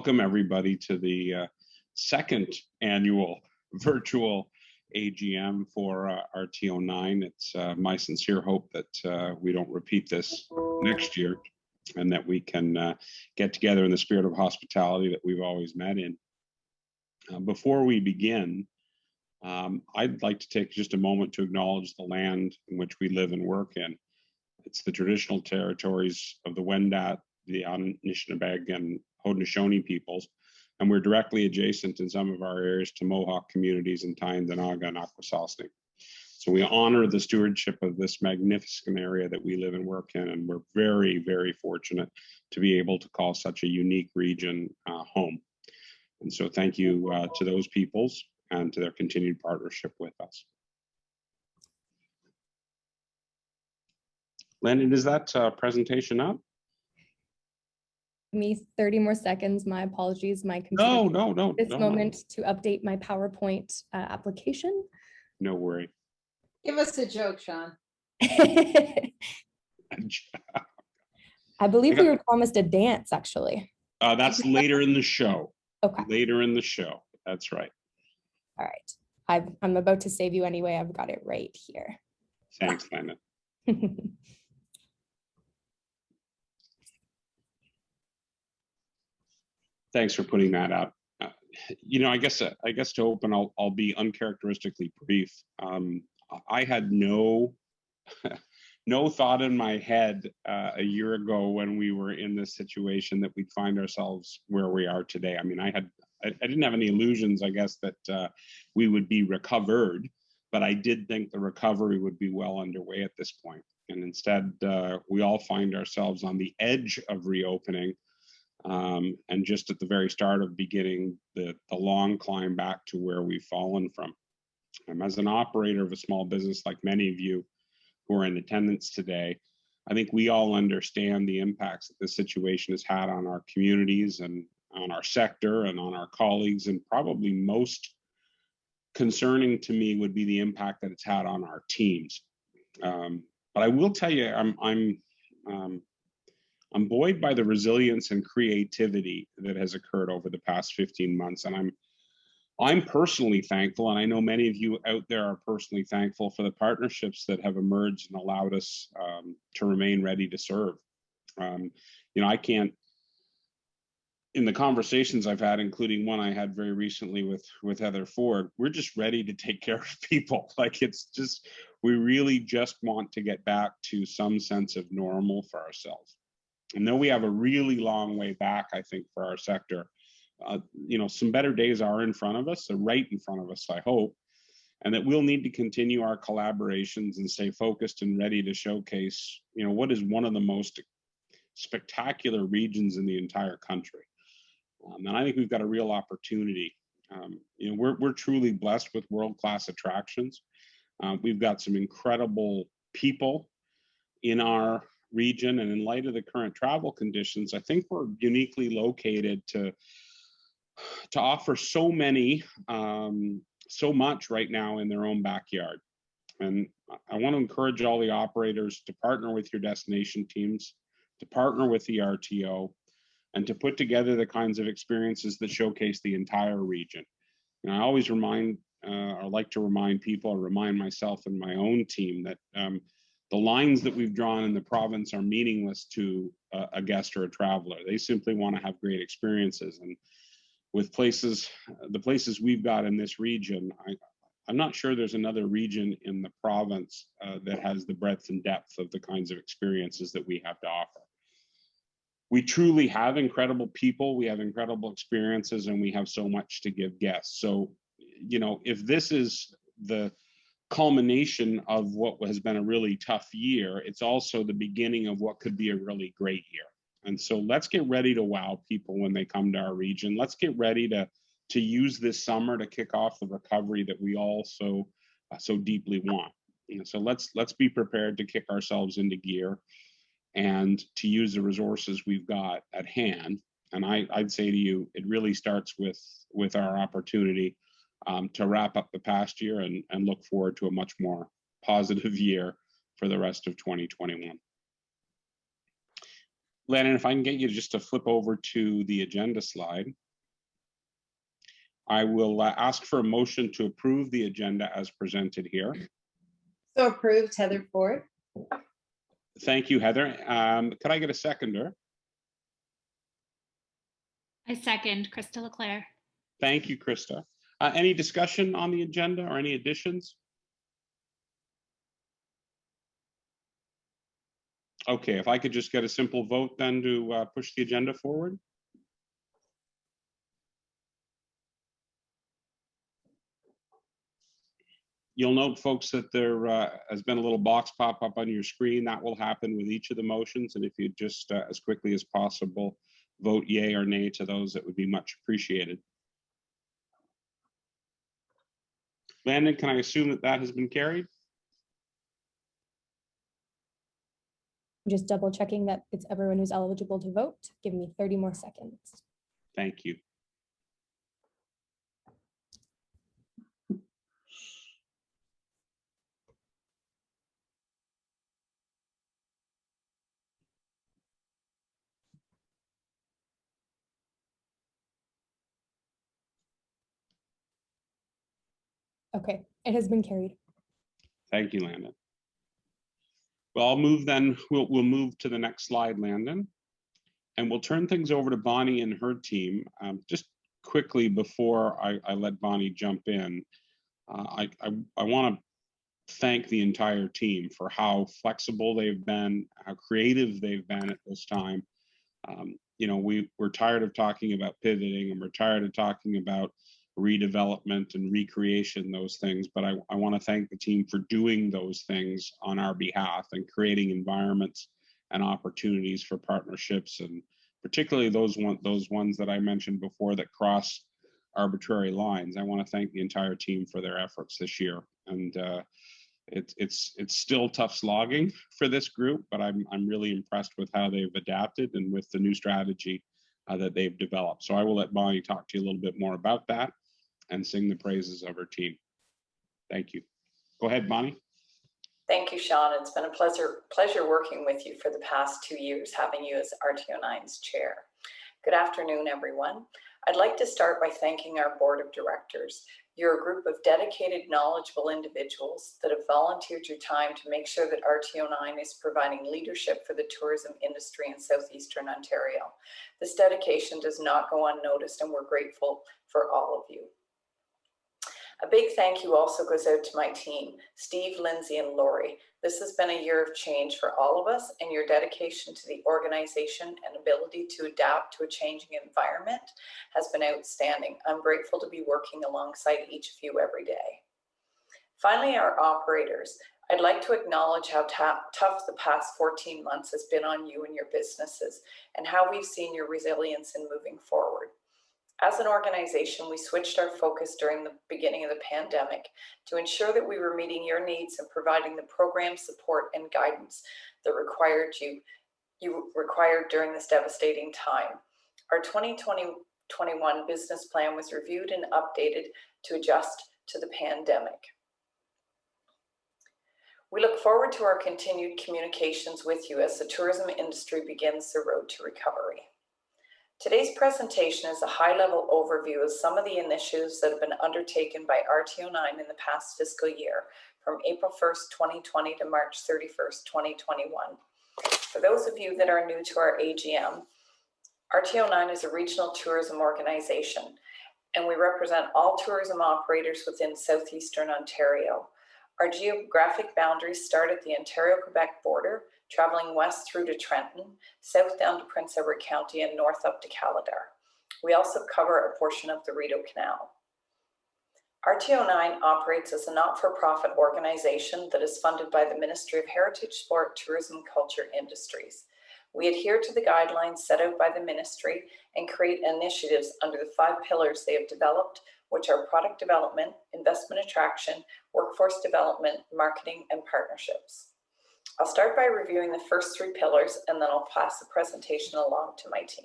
welcome everybody to the second annual virtual AGM for RTO9. It's my sincere hope that we don't repeat this next year and that we can get together in the spirit of hospitality that we've always met in. Before we begin, I'd like to take just a moment to acknowledge the land in which we live and work in. It's the traditional territories of the Wendat, the Anishinaabe and Haudenosaunee peoples, and we're directly adjacent in some of our areas to Mohawk communities in Tyendinaga and Akwesasne. So we honor the stewardship of this magnificent area that we live and work in, and we're very, very fortunate to be able to call such a unique region home. And so thank you to those peoples and to their continued partnership with us. Landon, is that presentation up? Give me 30 more seconds. My apologies. My computer No. This moment to update my PowerPoint application. No worry. Give us a joke, Sean. I believe we were promised a dance, actually. That's later in the show. Okay. Later in the show. That's right. All right. I'm about to save you anyway. I've got it right here. Thanks, Landon. Thanks for putting that out. You know, I guess to open, I'll be uncharacteristically brief. I had no thought in my head a year ago when we were in this situation that we'd find ourselves where we are today. I mean, I didn't have any illusions, I guess, that we would be recovered, but I did think the recovery would be well underway at this point. And instead, we all find ourselves on the edge of reopening. And just at the very start of beginning the long climb back to where we've fallen from. As an operator of a small business, like many of you who are in attendance today, I think we all understand the impacts that this situation has had on our communities and on our sector and on our colleagues, and probably most concerning to me would be the impact that it's had on our teams. But I will tell you, I'm buoyed by the resilience and creativity that has occurred over the past 15 months. And I'm personally thankful, and I know many of you out there are personally thankful for the partnerships that have emerged and allowed us to remain ready to serve. You know, I can't, in the conversations I've had, including one I had very recently with Heather Ford, we're just ready to take care of people. Like, it's just, we really just want to get back to some sense of normal for ourselves. And though we have a really long way back, I think, for our sector, you know, some better days are in front of us. They're right in front of us, I hope, and that we'll need to continue our collaborations and stay focused and ready to showcase, you know, what is one of the most spectacular regions in the entire country. And I think we've got a real opportunity. You know, we're truly blessed with world-class attractions. We've got some incredible people in our region, and in light of the current travel conditions, I think we're uniquely located to offer so much right now in their own backyard. And I want to encourage all the operators to partner with your destination teams, to partner with the RTO, and to put together the kinds of experiences that showcase the entire region. And I always like to remind people, or remind myself and my own team, that the lines that we've drawn in the province are meaningless to a guest or a traveler. They simply want to have great experiences. And with the places we've got in this region, I'm not sure there's another region in the province that has the breadth and depth of the kinds of experiences that we have to offer. We truly have incredible people, we have incredible experiences, and we have so much to give guests. So, you know, if this is the culmination of what has been a really tough year, it's also the beginning of what could be a really great year. And so let's get ready to wow people when they come to our region. Let's get ready to use this summer to kick off the recovery that we all so deeply want. And so let's be prepared to kick ourselves into gear and to use the resources we've got at hand. And I'd say to you, it really starts with our opportunity to wrap up the past year and look forward to a much more positive year for the rest of 2021. Landon, if I can get you just to flip over to the agenda slide. I will ask for a motion to approve the agenda as presented here. So approved, Heather Ford. Thank you, Heather. Could I get a seconder? I second Krista Leclerc. Thank you, Krista. Any discussion on the agenda or any additions? Okay, if I could just get a simple vote then to push the agenda forward. You'll note, folks, that there has been a little box pop up on your screen. That will happen with each of the motions. And if you just as quickly as possible vote yay or nay to those, that would be much appreciated. Landon, can I assume that that has been carried? I'm just double checking that it's everyone who's eligible to vote. Give me 30 more seconds. Thank you. Okay, it has been carried. Thank you, Landon. Well, I'll move then, we'll move to the next slide, Landon. And we'll turn things over to Bonnie and her team. Just quickly before I let Bonnie jump in, I want to thank the entire team for how flexible they've been, how creative they've been at this time. You know, we're tired of talking about pivoting, and we're tired of talking about redevelopment and recreation, those things, but I want to thank the team for doing those things on our behalf and creating environments and opportunities for partnerships, and particularly those ones that I mentioned before that cross arbitrary lines. I want to thank the entire team for their efforts this year, and it's still tough slogging for this group, but I'm really impressed with how they've adapted and with the new strategy that they've developed. So I will let Bonnie talk to you a little bit more about that and sing the praises of her team. Thank you. Go ahead, Bonnie. Thank you, Sean. It's been a pleasure working with you for the past 2 years, having you as RTO9's chair. Good afternoon, everyone. I'd like to start by thanking our board of directors. You're a group of dedicated, knowledgeable individuals that have volunteered your time to make sure that RTO9 is providing leadership for the tourism industry in southeastern Ontario. This dedication does not go unnoticed, and we're grateful for all of you. A big thank you also goes out to my team, Steve, Lindsay, and Lori. This has been a year of change for all of us, and your dedication to the organization and ability to adapt to a changing environment has been outstanding. I'm grateful to be working alongside each of you every day. Finally, our operators. I'd like to acknowledge how tough the past 14 months has been on you and your businesses, and how we've seen your resilience in moving forward. As an organization, we switched our focus during the beginning of the pandemic to ensure that we were meeting your needs and providing the program support and guidance that you required during this devastating time. Our 2020-21 business plan was reviewed and updated to adjust to the pandemic. We look forward to our continued communications with you as the tourism industry begins the road to recovery. Today's presentation is a high-level overview of some of the initiatives that have been undertaken by RTO9 in the past fiscal year, from April 1st, 2020 to March 31st, 2021. For those of you that are new to our AGM, RTO9 is a regional tourism organization, and we represent all tourism operators within southeastern Ontario. Our geographic boundaries start at the Ontario-Quebec border, traveling west through to Trenton, south down to Prince Edward County, and north up to Caledar. We also cover a portion of the Rideau Canal. RTO9 operates as a not-for-profit organization that is funded by the Ministry of Heritage, Sport, Tourism, Culture, Industries. We adhere to the guidelines set out by the ministry and create initiatives under the 5 pillars they have developed, which are product development, investment attraction, workforce development, marketing, and partnerships. I'll start by reviewing the first 3 pillars, and then I'll pass the presentation along to my team.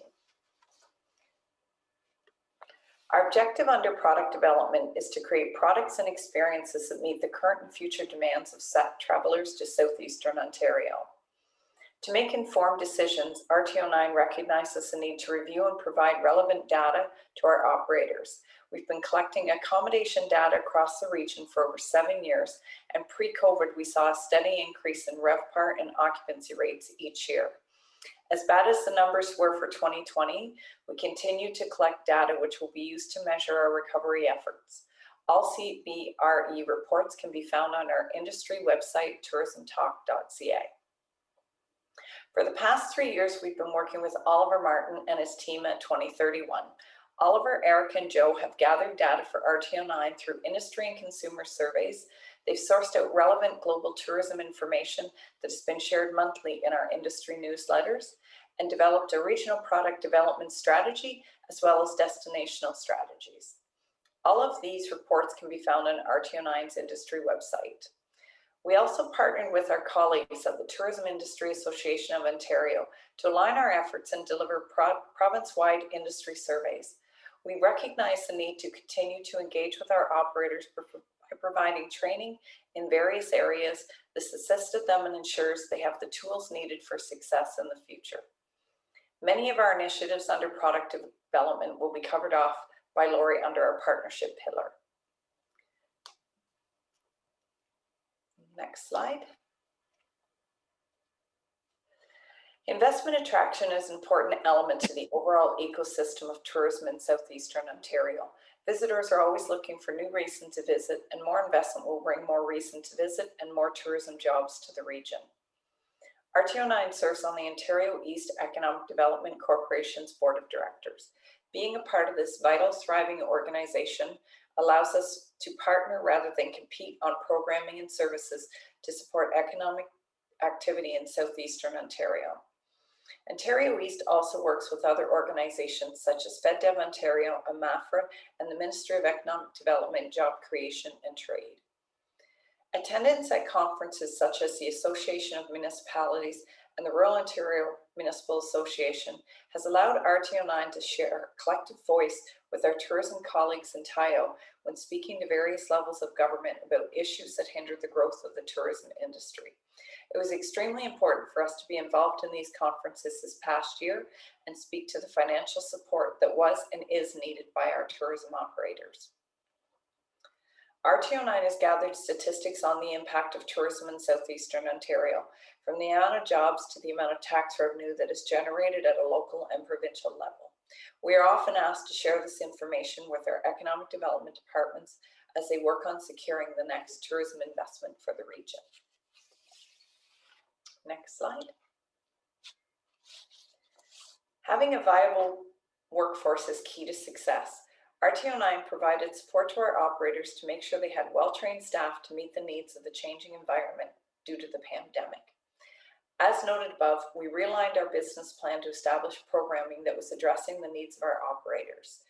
Our objective under product development is to create products and experiences that meet the current and future demands of travelers to southeastern Ontario. To make informed decisions, RTO9 recognizes the need to review and provide relevant data to our operators. We've been collecting accommodation data across the region for over 7 years, and pre-COVID, we saw a steady increase in RevPAR and occupancy rates each year. As bad as the numbers were for 2020, we continue to collect data which will be used to measure our recovery efforts. All CBRE reports can be found on our industry website, tourismtalk.ca. For the past 3 years, we've been working with Oliver Martin and his team at 2031. Oliver, Eric, and Joe have gathered data for RTO9 through industry and consumer surveys. They've sourced out relevant global tourism information that has been shared monthly in our industry newsletters and developed a regional product development strategy as well as destinational strategies. All of these reports can be found on RTO9's industry website. We also partnered with our colleagues at the Tourism Industry Association of Ontario to align our efforts and deliver province-wide industry surveys. We recognize the need to continue to engage with our operators by providing training in various areas. This assisted them and ensures they have the tools needed for success in the future. Many of our initiatives under product development will be covered off by Lori under our partnership pillar. Next slide. Investment attraction is an important element to the overall ecosystem of tourism in southeastern Ontario. Visitors are always looking for new reasons to visit, and more investment will bring more reason to visit and more tourism jobs to the region. RTO9 serves on the Ontario East Economic Development Corporation's Board of Directors. Being a part of this vital, thriving organization allows us to partner rather than compete on programming and services to support economic activity in southeastern Ontario. Ontario East also works with other organizations such as FedDev Ontario, AMAFRA, and the Ministry of Economic Development, Job Creation and Trade. Attendance at conferences such as the Association of Municipalities and the Rural Ontario Municipal Association has allowed RTO9 to share a collective voice with our tourism colleagues in Tayo when speaking to various levels of government about issues that hinder the growth of the tourism industry. It was extremely important for us to be involved in these conferences this past year and speak to the financial support that was and is needed by our tourism operators. RTO9 has gathered statistics on the impact of tourism in southeastern Ontario, from the amount of jobs to the amount of tax revenue that is generated at a local and provincial level. We are often asked to share this information with our economic development departments as they work on securing the next tourism investment for the region. Next slide. Having a viable workforce is key to success. RTO9 provided support to our operators to make sure they had well-trained staff to meet the needs of the changing environment due to the pandemic. As noted above, we realigned our business plan to establish programming that was addressing the needs of our operators.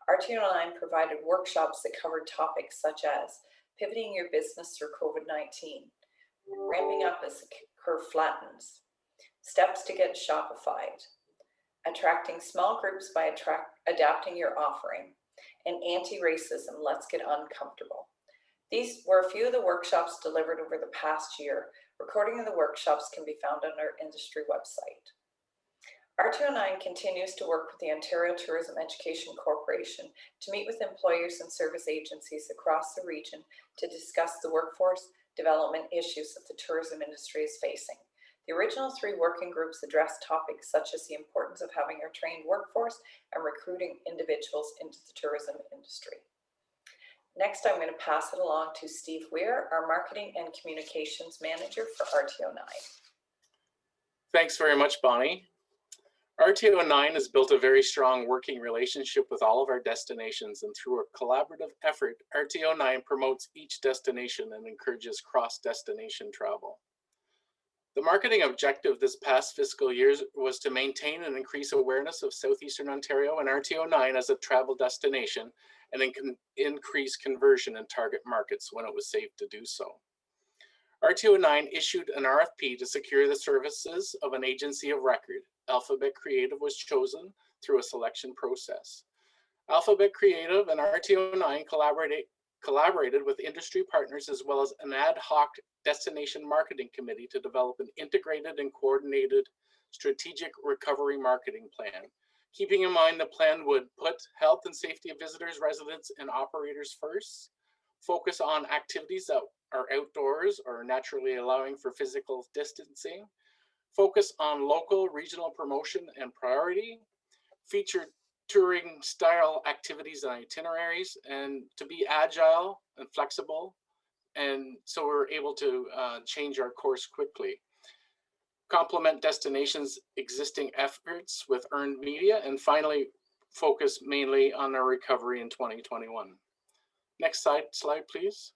RTO9 provided workshops that covered topics such as pivoting your business through COVID-19, ramping up as the curve flattens, steps to get Shopify'd, attracting small groups by adapting your offering, and anti-racism, let's get uncomfortable. These were a few of the workshops delivered over the past year. Recording of the workshops can be found on our industry website. RTO9 continues to work with the Ontario Tourism Education Corporation to meet with employers and service agencies across the region to discuss the workforce development issues that the tourism industry is facing. The original 3 working groups addressed topics such as the importance of having a trained workforce and recruiting individuals into the tourism industry. Next, I'm going to pass it along to Steve Weir, our Marketing and Communications Manager for RTO9. Thanks very much, Bonnie. RTO9 has built a very strong working relationship with all of our destinations, and through a collaborative effort, RTO9 promotes each destination and encourages cross-destination travel. The marketing objective this past fiscal year was to maintain and increase awareness of Southeastern Ontario and RTO9 as a travel destination and increase conversion in target markets when it was safe to do so. RTO9 issued an RFP to secure the services of an agency of record. Alphabet Creative was chosen through a selection process. Alphabet Creative and RTO9 collaborated with industry partners as well as an ad hoc destination marketing committee to develop an integrated and coordinated strategic recovery marketing plan. Keeping in mind the plan would put health and safety of visitors, residents, and operators first, focus on activities that are outdoors or naturally allowing for physical distancing, focus on local regional promotion and priority, feature touring style activities and itineraries, and to be agile and flexible. And so we're able to change our course quickly. Complement destinations' existing efforts with earned media, and finally, focus mainly on our recovery in 2021. Next slide, please.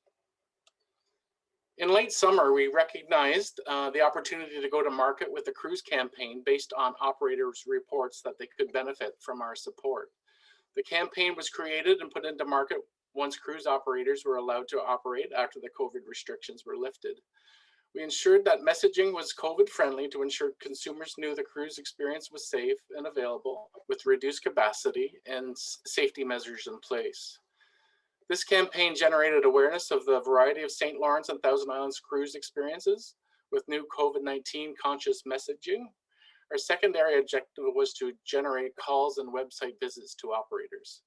In late summer, we recognized the opportunity to go to market with a cruise campaign based on operators' reports that they could benefit from our support. The campaign was created and put into market once cruise operators were allowed to operate after the COVID restrictions were lifted. We ensured that messaging was COVID friendly to ensure consumers knew the cruise experience was safe and available with reduced capacity and safety measures in place. This campaign generated awareness of the variety of St. Lawrence and Thousand Islands cruise experiences with new COVID-19 conscious messaging. Our secondary objective was to generate calls and website visits to operators.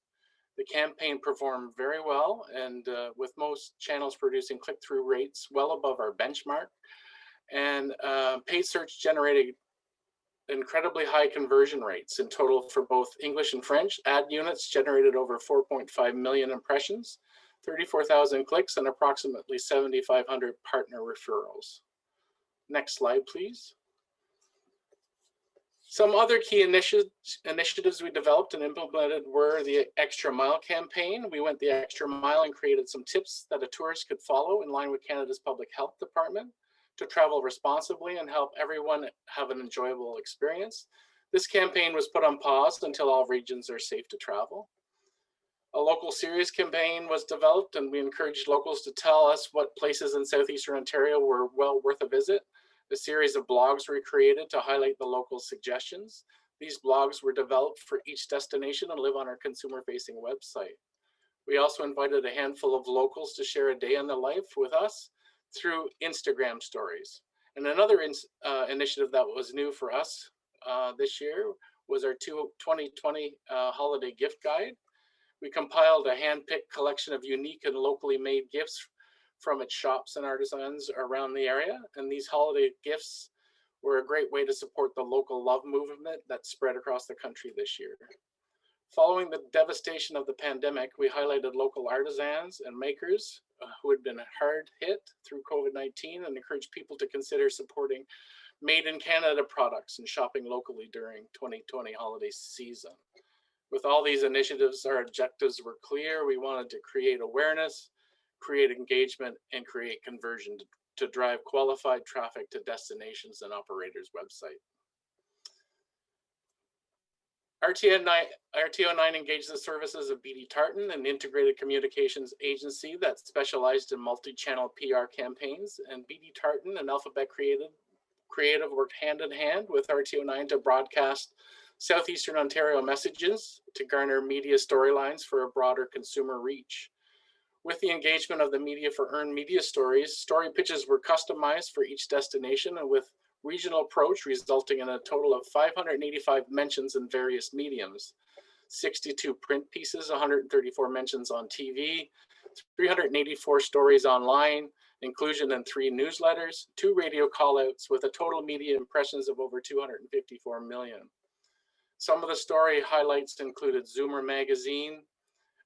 The campaign performed very well, and with most channels producing click-through rates well above our benchmark, and paid search generated incredibly high conversion rates in total for both English and French. Ad units generated over 4.5 million impressions, 34,000 clicks, and approximately 7,500 partner referrals. Next slide, please. Some other key initiatives we developed and implemented were the Extra Mile campaign. We went the extra mile and created some tips that a tourist could follow in line with Canada's Public Health Department to travel responsibly and help everyone have an enjoyable experience. This campaign was put on pause until all regions are safe to travel. A local series campaign was developed, and we encouraged locals to tell us what places in southeastern Ontario were well worth a visit. A series of blogs were created to highlight the local suggestions. These blogs were developed for each destination and live on our consumer-facing website. We also invited a handful of locals to share a day in the life with us through Instagram stories. And another initiative that was new for us this year was our 2020 holiday gift guide. We compiled a hand-picked collection of unique and locally made gifts from its shops and artisans around the area. And these holiday gifts were a great way to support the local love movement that spread across the country this year. Following the devastation of the pandemic, we highlighted local artisans and makers who had been hard hit through COVID-19 and encouraged people to consider supporting made in Canada products and shopping locally during 2020 holiday season. With all these initiatives, our objectives were clear. We wanted to create awareness, create engagement, and create conversion to drive qualified traffic to destinations and operators' website. RTO9 engaged the services of BD Tartan, an integrated communications agency that specialized in multi-channel PR campaigns. And BD Tartan and Alphabet Creative worked hand in hand with RTO9 to broadcast Southeastern Ontario messages to garner media storylines for a broader consumer reach. With the engagement of the media for earned media stories, story pitches were customized for each destination and with regional approach resulting in a total of 585 mentions in various mediums, 62 print pieces, 134 mentions on TV, 384 stories online, inclusion in 3 newsletters, 2 radio callouts with a total media impressions of over 254 million. Some of the story highlights included Zoomer Magazine,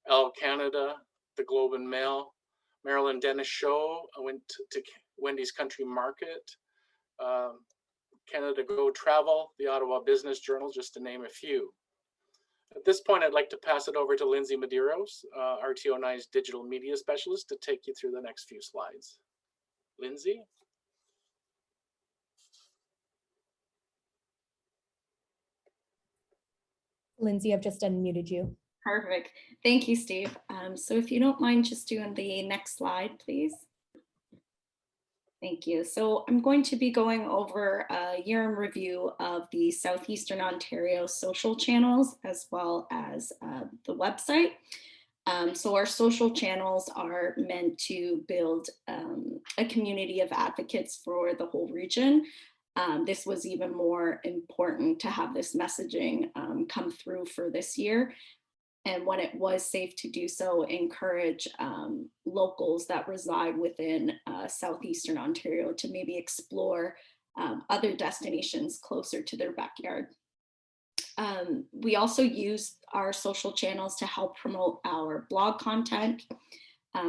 Elle Canada, the Globe and Mail, Marilyn Dennis Show, I went to Wendy's Country Market, Canada Go Travel, the Ottawa Business Journal, just to name a few. At this point, I'd like to pass it over to Lindsay Medeiros, RTO9's digital media specialist, to take you through the next few slides. Lindsay? Lindsay, I've just unmuted you. Perfect. Thank you, Steve. So if you don't mind just doing the next slide, please. Thank you. So I'm going to be going over a year in review of the Southeastern Ontario social channels as well as the website. So our social channels are meant to build a community of advocates for the whole region. This was even more important to have this messaging come through for this year. And when it was safe to do so, encourage locals that reside within Southeastern Ontario to maybe explore other destinations closer to their backyard. We also use our social channels to help promote our blog content.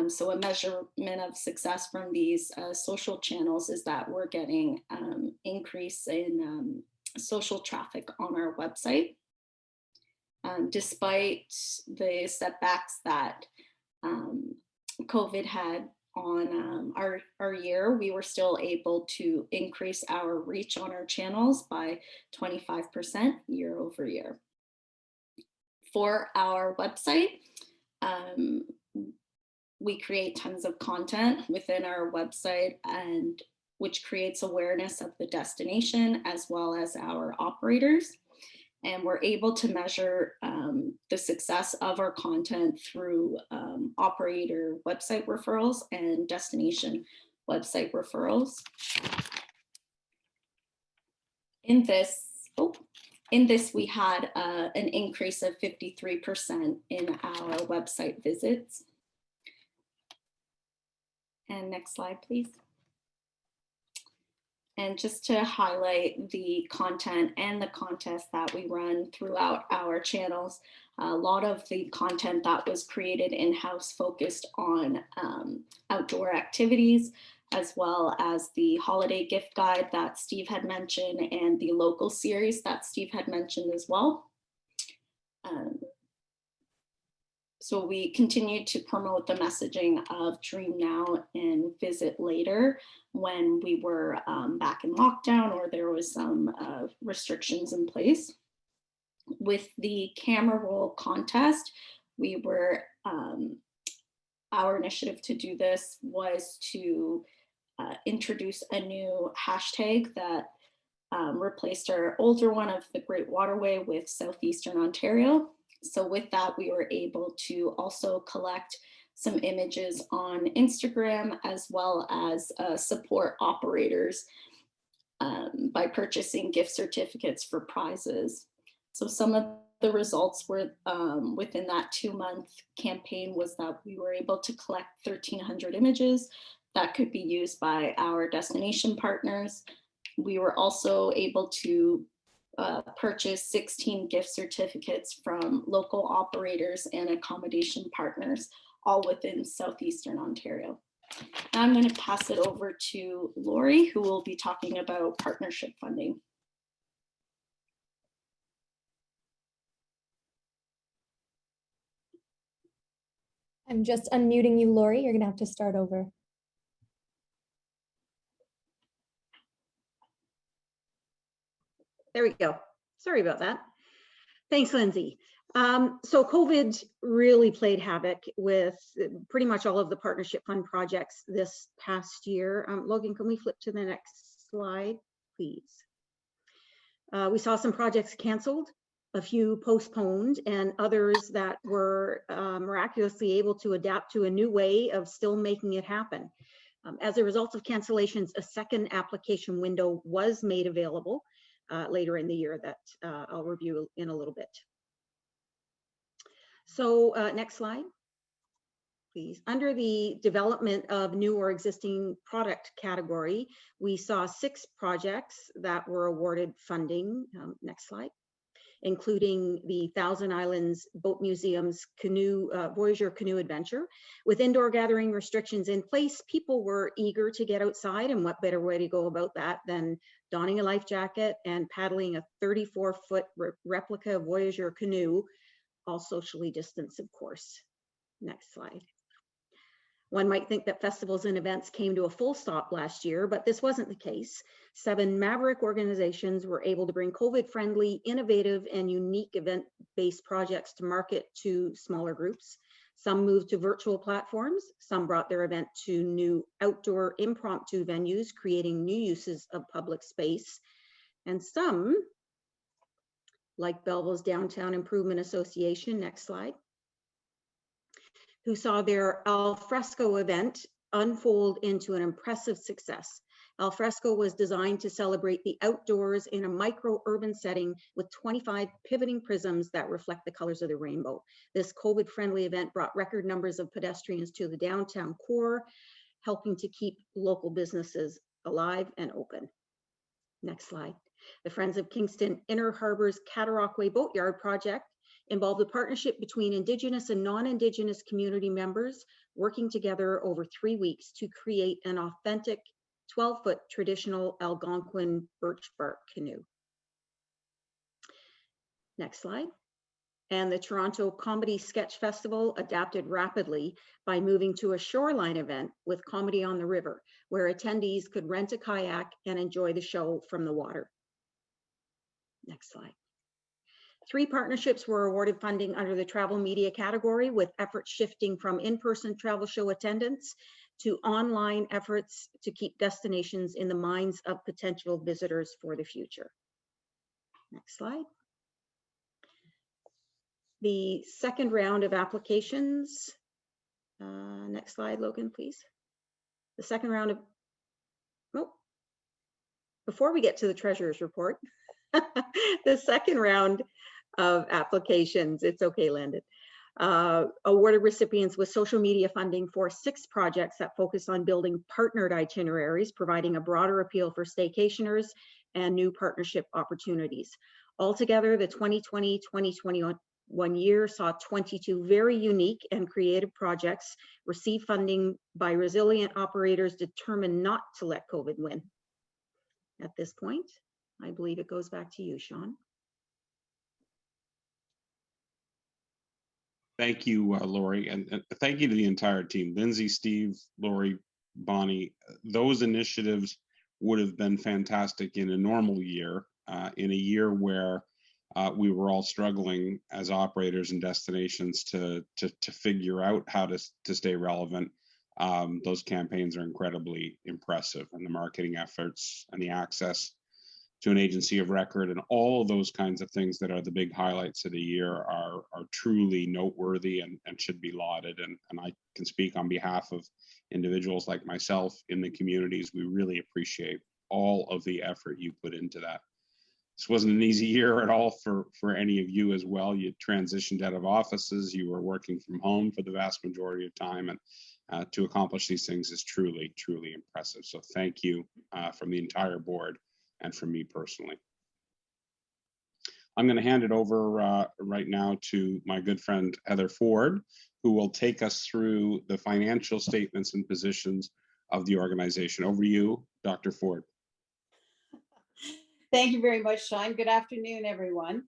So a measurement of success from these social channels is that we're getting increase in social traffic on our website. Despite the setbacks that COVID had on our year, we were still able to increase our reach on our channels by 25% year over year. For our website, we create tons of content within our website, and which creates awareness of the destination as well as our operators. And we're able to measure the success of our content through operator website referrals and destination website referrals. In this, we had an increase of 53% in our website visits. And next slide, please. And just to highlight the content and the contests that we run throughout our channels, a lot of the content that was created in-house focused on outdoor activities, as well as the holiday gift guide that Steve had mentioned and the local series that Steve had mentioned as well. So we continue to promote the messaging of Dream Now and Visit Later when we were back in lockdown or there was some restrictions in place. With the camera roll contest, we were, our initiative to do this was to introduce a new hashtag that replaced our older one of the Great Waterway with Southeastern Ontario. So with that, we were able to also collect some images on Instagram, as well as support operators by purchasing gift certificates for prizes. So some of the results were within that 2-month campaign was that we were able to collect 1,300 images that could be used by our destination partners. We were also able to purchase 16 gift certificates from local operators and accommodation partners, all within Southeastern Ontario. Now I'm going to pass it over to Lori, who will be talking about partnership funding. I'm just unmuting you, Lori. You're gonna have to start over. There we go. Sorry about that. Thanks, Lindsay. So COVID really played havoc with pretty much all of the partnership fund projects this past year. Logan, can we flip to the next slide, please? We saw some projects canceled, a few postponed, and others that were miraculously able to adapt to a new way of still making it happen. As a result of cancellations, a second application window was made available later in the year that I'll review in a little bit. So next slide, please. Under the development of new or existing product category, we saw 6 projects that were awarded funding. Next slide. Including the Thousand Islands Boat Museum's Voyageur Canoe Adventure. With indoor gathering restrictions in place, people were eager to get outside, and what better way to go about that than donning a life jacket and paddling a 34-foot replica Voyageur canoe, all socially distanced, of course. Next slide. One might think that festivals and events came to a full stop last year, but this wasn't the case. 7 maverick organizations were able to bring COVID-friendly, innovative, and unique event-based projects to market to smaller groups. Some moved to virtual platforms. Some brought their event to new outdoor impromptu venues, creating new uses of public space. And some, like Belleville's Downtown Improvement Association, next slide, who saw their alfresco event unfold into an impressive success. Alfresco was designed to celebrate the outdoors in a micro-urban setting with 25 pivoting prisms that reflect the colors of the rainbow. This COVID-friendly event brought record numbers of pedestrians to the downtown core, helping to keep local businesses alive and open. Next slide. The Friends of Kingston Inner Harbor's Cataraqui Boatyard project involved a partnership between Indigenous and non-Indigenous community members working together over 3 weeks to create an authentic 12-foot traditional Algonquin birch bark canoe. Next slide. And the Toronto Comedy Sketch Festival adapted rapidly by moving to a shoreline event with Comedy on the River, where attendees could rent a kayak and enjoy the show from the water. Next slide. 3 partnerships were awarded funding under the travel media category, with efforts shifting from in-person travel show attendance to online efforts to keep destinations in the minds of potential visitors for the future. Next slide. The second round of applications. Next slide, Logan, please. The second round of, oh, before we get to the treasurer's report, the second round of applications, it's okay, Landon, awarded recipients with social media funding for 6 projects that focus on building partnered itineraries, providing a broader appeal for staycationers and new partnership opportunities. Altogether, the 2020-2021 year saw 22 very unique and creative projects receive funding by resilient operators determined not to let COVID win. At this point, I believe it goes back to you, Sean. Thank you, Lori, and thank you to the entire team. Lindsay, Steve, Lori, Bonnie, those initiatives would have been fantastic in a normal year, in a year where we were all struggling as operators and destinations to figure out how to stay relevant. Those campaigns are incredibly impressive, and the marketing efforts and the access to an agency of record and all of those kinds of things that are the big highlights of the year are truly noteworthy and should be lauded. And I can speak on behalf of individuals like myself in the communities. We really appreciate all of the effort you put into that. This wasn't an easy year at all for any of you as well. You transitioned out of offices, you were working from home for the vast majority of time, and to accomplish these things is truly, truly impressive. So thank you from the entire board and from me personally. I'm going to hand it over right now to my good friend Heather Ford, who will take us through the financial statements and positions of the organization. Over to you, Dr. Ford. Thank you very much, Sean. Good afternoon, everyone.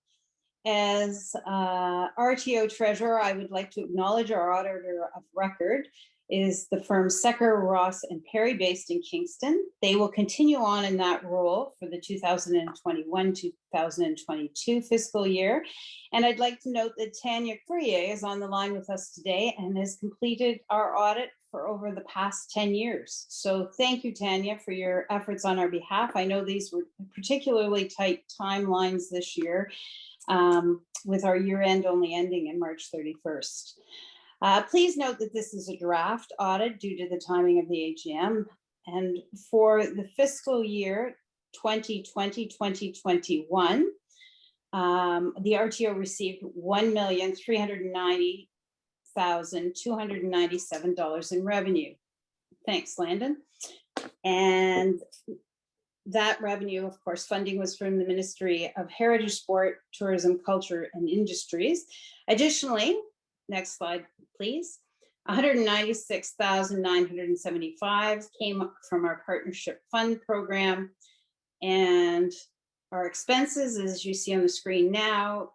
As RTO treasurer, I would like to acknowledge our auditor of record is the firm Secker, Ross and Perry, based in Kingston. They will continue on in that role for the 2021-2022 fiscal year. And I'd like to note that Tanya Courier is on the line with us today and has completed our audit for over the past 10 years. So thank you, Tanya, for your efforts on our behalf. I know these were particularly tight timelines this year, with our year end only ending in March 31st. Please note that this is a draft audit due to the timing of the AGM. And for the fiscal year 2020-2021, the RTO received $1,390,297 in revenue. Thanks, Landon. And that revenue, of course, funding was from the Ministry of Heritage, Sport, Tourism, Culture, and Industries. Additionally, next slide, please. $196,975 came from our partnership fund program, and our expenses, as you see on the screen now,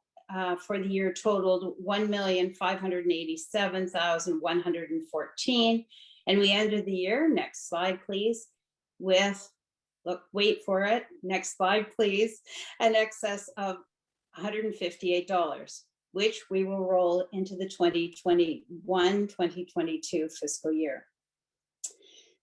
for the year totaled $1,587,114, and we ended the year, next slide, please, with, look, wait for it, next slide, please, an excess of $158. Which we will roll into the 2021-2022 fiscal year.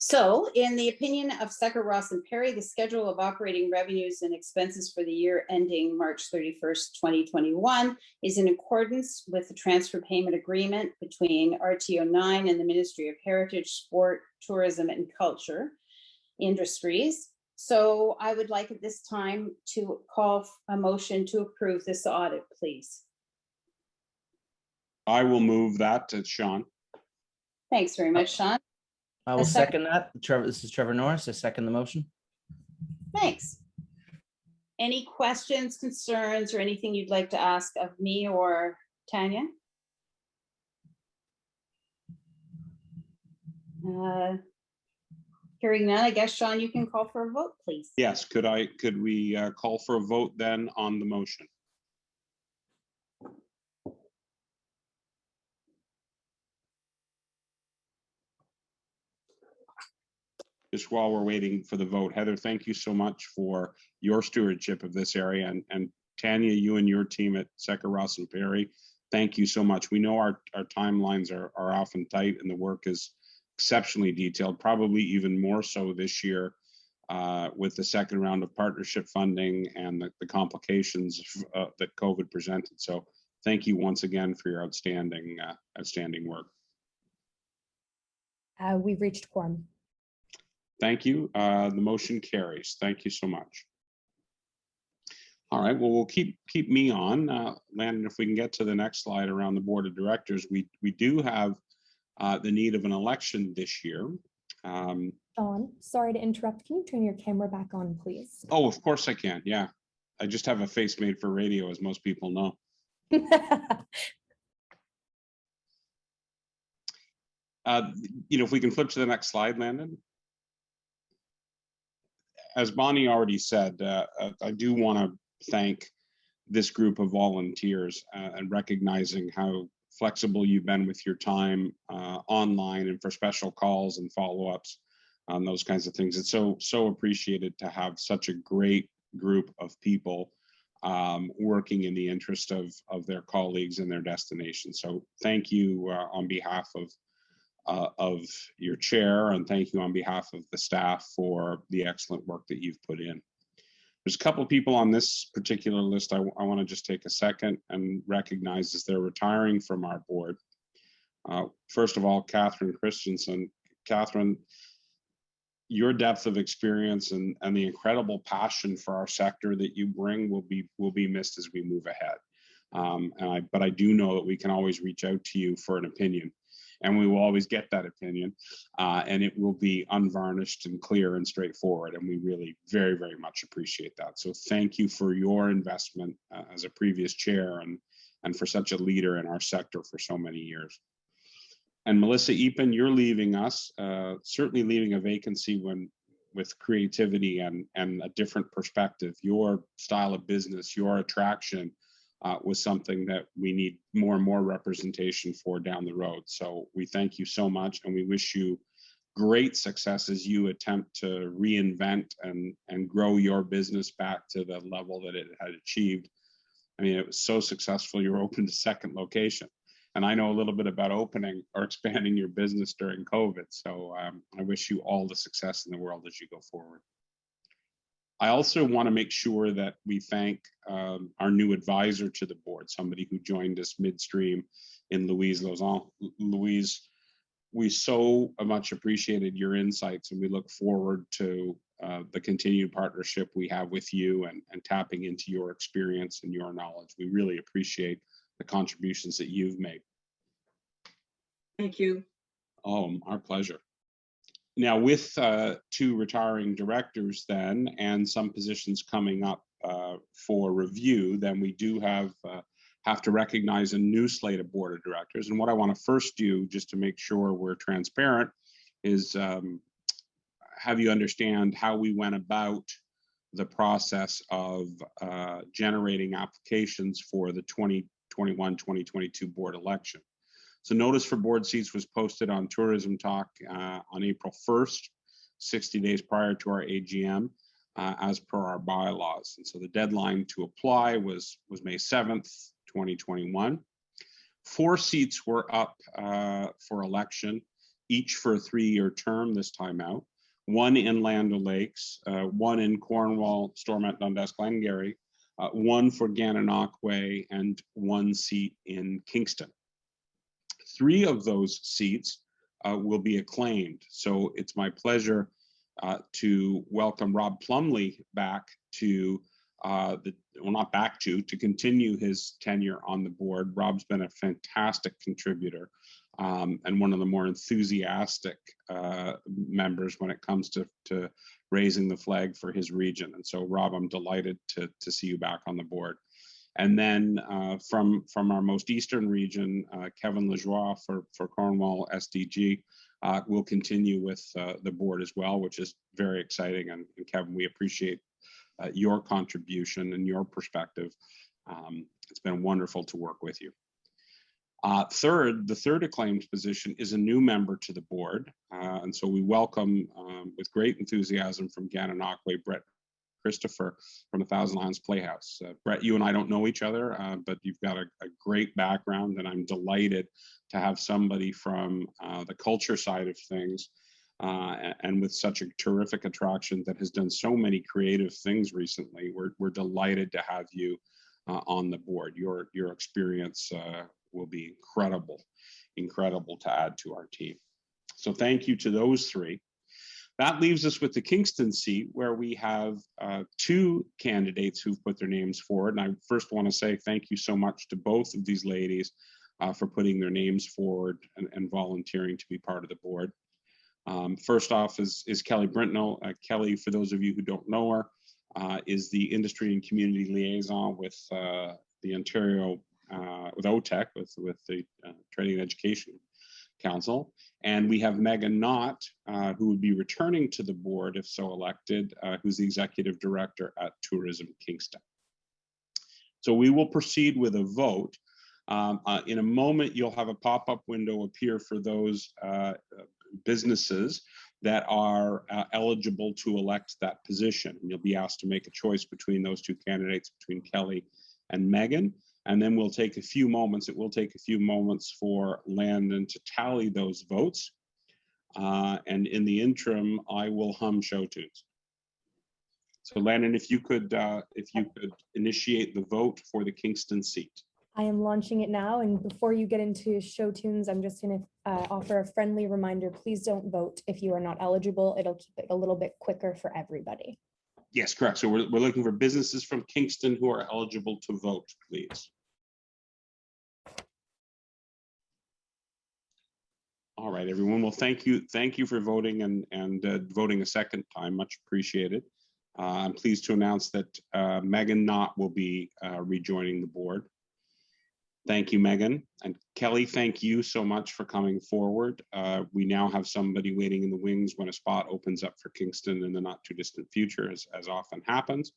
So in the opinion of Secker, Ross and Perry, the schedule of operating revenues and expenses for the year ending March 31st, 2021 is in accordance with the transfer payment agreement between RTO 9 and the Ministry of Heritage, Sport, Tourism and Culture Industries. So I would like at this time to call a motion to approve this audit, please. I will move that to Sean. Thanks very much, Sean. I will A second. second that. Trevor, this is Trevor Norris. I second the motion. Thanks. Any questions, concerns, or anything you'd like to ask of me or Tanya? Hearing none, I guess, Sean, you can call for a vote, please. Yes, could we call for a vote then on the motion? Just while we're waiting for the vote, Heather, thank you so much for your stewardship of this area. And Tanya, you and your team at Secker, Ross and Perry, thank you so much. We know our timelines are often tight and the work is exceptionally detailed, probably even more so this year with the second round of partnership funding and the complications that COVID presented. So thank you once again for your outstanding work. We've reached quorum. Thank you. The motion carries. Thank you so much. All right, well, we'll keep me on. Landon, if we can get to the next slide around the board of directors, we do have the need of an election this year. Sean, sorry to interrupt. Can you turn your camera back on, please? Oh, of course I can. Yeah. I just have a face made for radio, as most people know. If we can flip to the next slide, Landon. As Bonnie already said, I do want to thank this group of volunteers and recognizing how flexible you've been with your time online and for special calls and follow-ups on those kinds of things. It's so appreciated to have such a great group of people working in the interest of their colleagues and their destination. So thank you on behalf of your chair, and thank you on behalf of the staff for the excellent work that you've put in. There's a couple of people on this particular list I want to just take a second and recognize as they're retiring from our board. First of all, Catherine Christensen. Catherine, your depth of experience and the incredible passion for our sector that you bring will be missed as we move ahead. But I do know that we can always reach out to you for an opinion. And we will always get that opinion, and it will be unvarnished and clear and straightforward. And we really very, very much appreciate that. So thank you for your investment as a previous chair and for such a leader in our sector for so many years. And Melissa Epen, you're leaving us, certainly leaving a vacancy with creativity and a different perspective. Your style of business, your attraction, was something that we need more and more representation for down the road. So we thank you so much, and we wish you great success as you attempt to reinvent and grow your business back to the level that it had achieved. I mean, it was so successful, you were open to second location. And I know a little bit about opening or expanding your business during COVID. So I wish you all the success in the world as you go forward. I also want to make sure that we thank our new advisor to the board, somebody who joined us midstream in Louise Lauzon. Louise, we so much appreciated your insights, and we look forward to the continued partnership we have with you and tapping into your experience and your knowledge. We really appreciate the contributions that you've made. Thank you. Oh, our pleasure. Now, with two retiring directors then, and some positions coming up for review, then we do have to recognize a new slate of board of directors. And what I want to first do, just to make sure we're transparent, is have you understand how we went about the process of generating applications for the 2021-2022 board election. So notice for board seats was posted on Tourism Talk on April 1st, 60 days prior to our AGM, as per our bylaws. And so the deadline to apply was May 7th, 2021. 4 seats were up for election, each for a 3-year term this time out. 1 in Land O'Lakes, 1 in Cornwall, Stormont, Dundas, Glengarry, 1 for Gananoque, and 1 seat in Kingston. 3 of those seats will be acclaimed. So it's my pleasure to welcome Rob Plumley back to to continue his tenure on the board. Rob's been a fantastic contributor and one of the more enthusiastic members when it comes to raising the flag for his region. And so, Rob, I'm delighted to see you back on the board. And then from our most eastern region, Kevin Lajoie for Cornwall SDG will continue with the board as well, which is very exciting. And Kevin, we appreciate your contribution and your perspective. It's been wonderful to work with you. The third acclaimed position is a new member to the board. And so we welcome with great enthusiasm from Gananoque, Brett Christopher from the Thousand Lions Playhouse. Brett, you and I don't know each other, but you've got a great background, and I'm delighted to have somebody from the culture side of things and with such a terrific attraction that has done so many creative things recently. We're delighted to have you on the board. Your experience will be incredible to add to our team. So thank you to those 3. That leaves us with the Kingston seat, where we have 2 candidates who've put their names forward. And I first want to say thank you so much to both of these ladies for putting their names forward and volunteering to be part of the board. First off is Kelly Brintnell. Kelly, for those of you who don't know her, is the industry and community liaison with the Ontario, with OTEC, with the Training and Education Council. And we have Megan Knott, who would be returning to the board if so elected, who's the executive director at Tourism Kingston. So we will proceed with a vote. In a moment, you'll have a pop-up window appear for those businesses that are eligible to elect that position. And you'll be asked to make a choice between those 2 candidates, between Kelly and Megan. And then we'll take a few moments. It will take a few moments for Landon to tally those votes. And in the interim, I will hum show tunes. So Landon, if you could initiate the vote for the Kingston seat. I am launching it now. And before you get into show tunes, I'm just going to offer a friendly reminder. Please don't vote if you are not eligible. It'll keep it a little bit quicker for everybody. Yes, correct. So we're looking for businesses from Kingston who are eligible to vote, please. All right, everyone. Well, thank you for voting and voting a second time. Much appreciated. I'm pleased to announce that Megan Knott will be rejoining the board. Thank you, Megan. And Kelly, thank you so much for coming forward. We now have somebody waiting in the wings when a spot opens up for Kingston in the not too distant future, as often happens.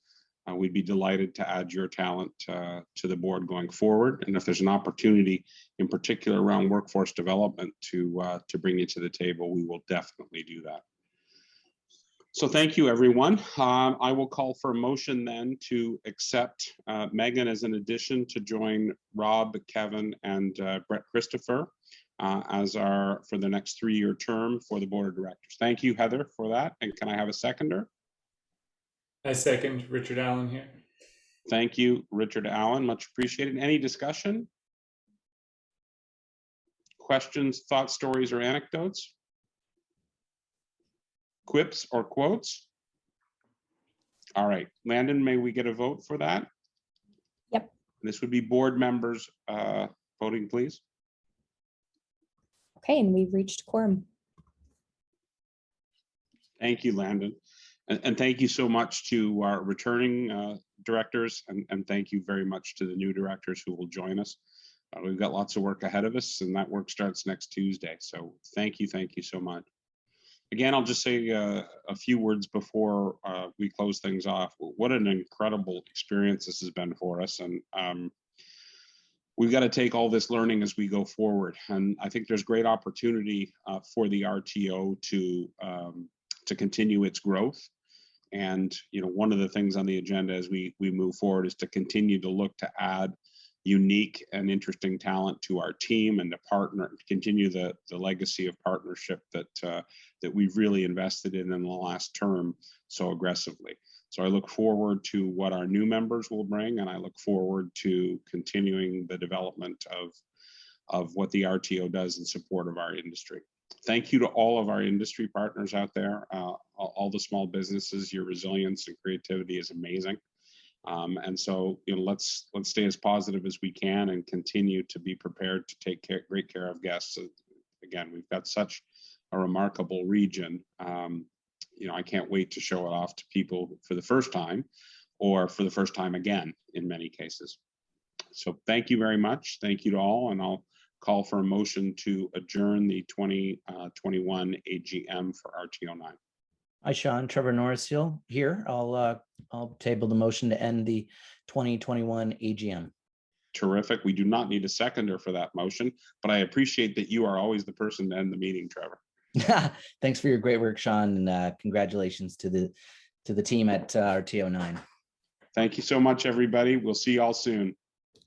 We'd be delighted to add your talent to the board going forward. And if there's an opportunity in particular around workforce development to bring you to the table, we will definitely do that. So thank you, everyone. I will call for a motion then to accept Megan as an addition to join Rob, Kevin, and Brett Christopher for the next 3-year term for the board of directors. Thank you, Heather, for that. And can I have a seconder? I second. Richard Allen here. Thank you, Richard Allen. Much appreciated. Any discussion? Questions, thoughts, stories, or anecdotes? Quips or quotes? All right, Landon, may we get a vote for that? Yep. This would be board members voting, please. Okay, and we've reached quorum. Thank you, Landon. And thank you so much to our returning directors, and thank you very much to the new directors who will join us. We've got lots of work ahead of us, and that work starts next Tuesday. So thank you so much. Again, I'll just say a few words before we close things off. What an incredible experience this has been for us. And we've got to take all this learning as we go forward. And I think there's great opportunity for the RTO to continue its growth. And one of the things on the agenda as we move forward is to continue to look to add unique and interesting talent to our team, and to continue the legacy of partnership that that we've really invested in the last term so aggressively. So I look forward to what our new members will bring, and I look forward to continuing the development of what the RTO does in support of our industry. Thank you to all of our industry partners out there, all the small businesses. Your resilience and creativity is amazing. And so, let's stay as positive as we can and continue to be prepared to take great care of guests. Again, we've got such a remarkable region. I can't wait to show it off to people for the first time, or for the first time again in many cases. So thank you very much. Thank you to all, and I'll call for a motion to adjourn the 2021 AGM for RTO9. Hi, Sean. Trevor Norris here. I'll table the motion to end the 2021 AGM. Terrific. We do not need a seconder for that motion, but I appreciate that you are always the person to end the meeting, Trevor. Thanks for your great work, Sean, and congratulations to the team at RTO9. Thank you so much, everybody. We'll see you all soon.